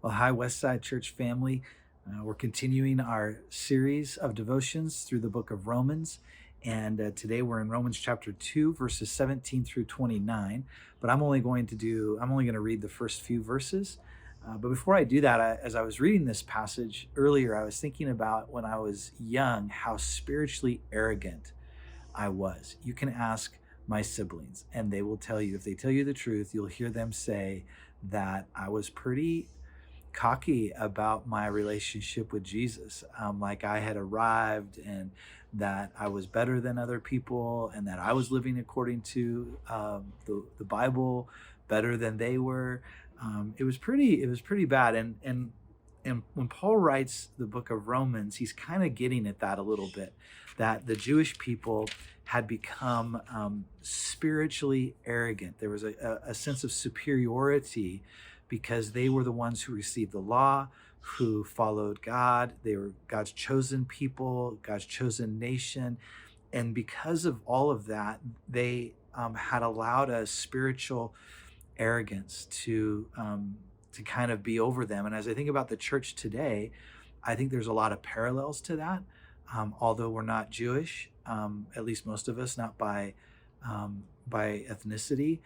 Well, hi, Westside Church family. We're continuing our series of devotions through the book of Romans. And today we're in Romans chapter 2, verses 17 through 29. But I'm only going to read the first few verses. But before I do that, as I was reading this passage earlier, I was thinking about when I was young, how spiritually arrogant I was. You can ask my siblings, and they will tell you, if they tell you the truth, you'll hear them say that I was pretty cocky about my relationship with Jesus. Like I had arrived and that I was better than other people and that I was living according to the Bible better than they were. It was pretty bad. And when Paul writes the book of Romans, he's kind of getting at that a little bit, that the Jewish people had become spiritually arrogant. There was a sense of superiority because they were the ones who received the law, who followed God. They were God's chosen people, God's chosen nation. And because of all of that, they had allowed a spiritual arrogance to kind of be over them. And as I think about the church today, I think there's a lot of parallels to that. Although we're not Jewish, at least most of us, not by ethnicity,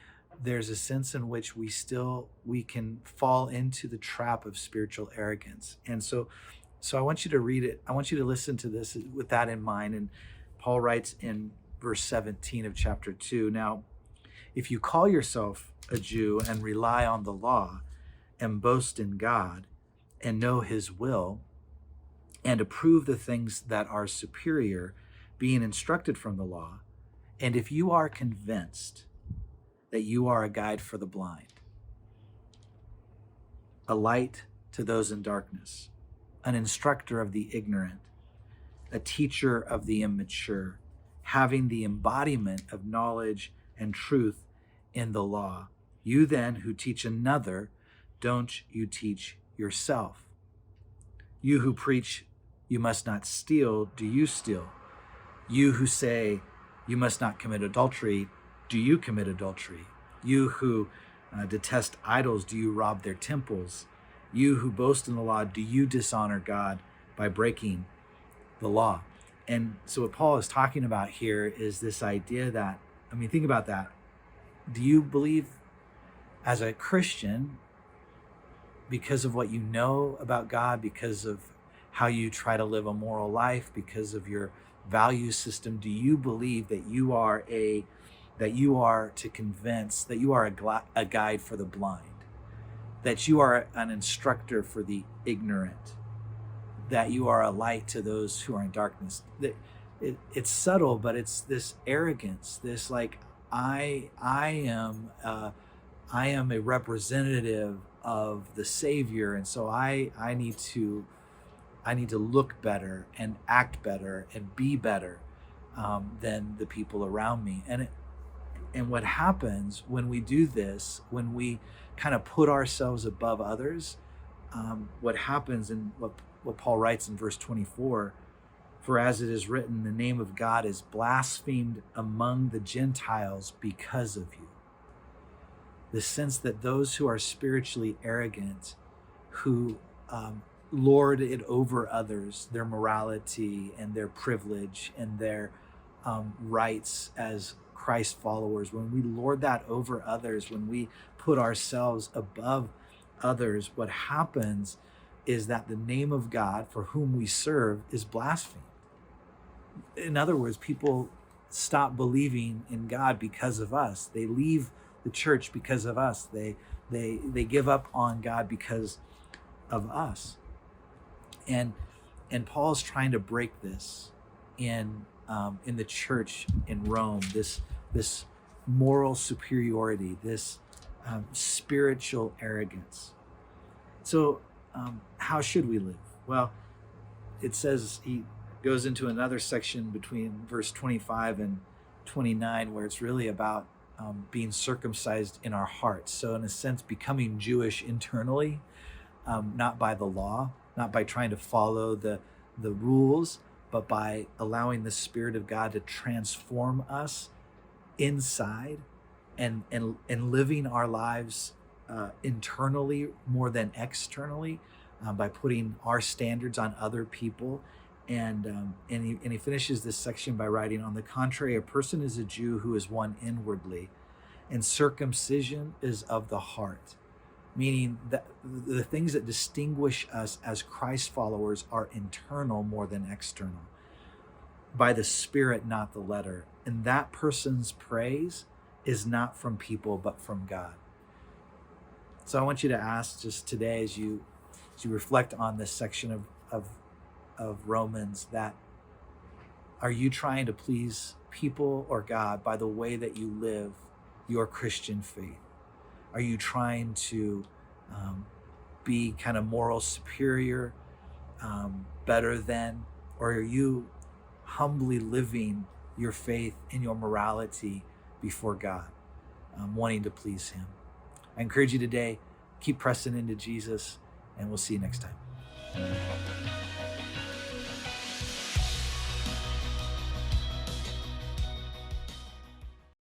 there's a sense in which we can fall into the trap of spiritual arrogance. And so I want you to read it. I want you to listen to this with that in mind. And Paul writes in verse 17 of chapter 2, "Now, if you call yourself a Jew and rely on the law and boast in God and know his will and approve the things that are superior, being instructed from the law, and if you are convinced that you are a guide for the blind, a light to those in darkness, an instructor of the ignorant, a teacher of the immature, having the embodiment of knowledge and truth in the law, you then who teach another, don't you teach yourself? You who preach you must not steal, do you steal? You who say you must not commit adultery, do you commit adultery? You who detest idols, do you rob their temples? You who boast in the law, do you dishonor God by breaking the law?" And so what Paul is talking about here is this idea that, think about that. Do you believe as a Christian, because of what you know about God, because of how you try to live a moral life, because of your value system, do you believe that you are to convince, that you are a guide for the blind, that you are an instructor for the ignorant, that you are a light to those who are in darkness? It's subtle, but it's this arrogance, this like I am a representative of the Savior, and so I need to look better and act better and be better than the people around me. And what happens when we do this, when we kind of put ourselves above others, what happens, and what Paul writes in verse 24, "For as it is written, the name of God is blasphemed among the Gentiles because of you." The sense that those who are spiritually arrogant, who lord it over others, their morality and their privilege and their rights as Christ followers, when we lord that over others, when we put ourselves above others, what happens is that the name of God for whom we serve is blasphemed. In other words, people stop believing in God because of us. They leave the church because of us. They give up on God because of us. And Paul's trying to break this in the church in Rome. This moral superiority, this spiritual arrogance. So how should we live? Well, it says, he goes into another section between verse 25 and 29 where it's really about being circumcised in our hearts. So in a sense, becoming Jewish internally, not by the law, not by trying to follow the rules, but by allowing the Spirit of God to transform us inside and living our lives internally more than externally, by putting our standards on other people. And he finishes this section by writing, on the contrary, a person is a Jew who is one inwardly, and circumcision is of the heart, meaning that the things that distinguish us as Christ followers are internal more than external, by the Spirit, not the letter. And that person's praise is not from people, but from God. So I want you to ask just today, as you reflect on this section of Romans, that are you trying to please people or God by the way that you live your Christian faith? Are you trying to be kind of moral superior, better than, or are you humbly living your faith and your morality before God, wanting to please Him? I encourage you today, keep pressing into Jesus, and we'll see you next time.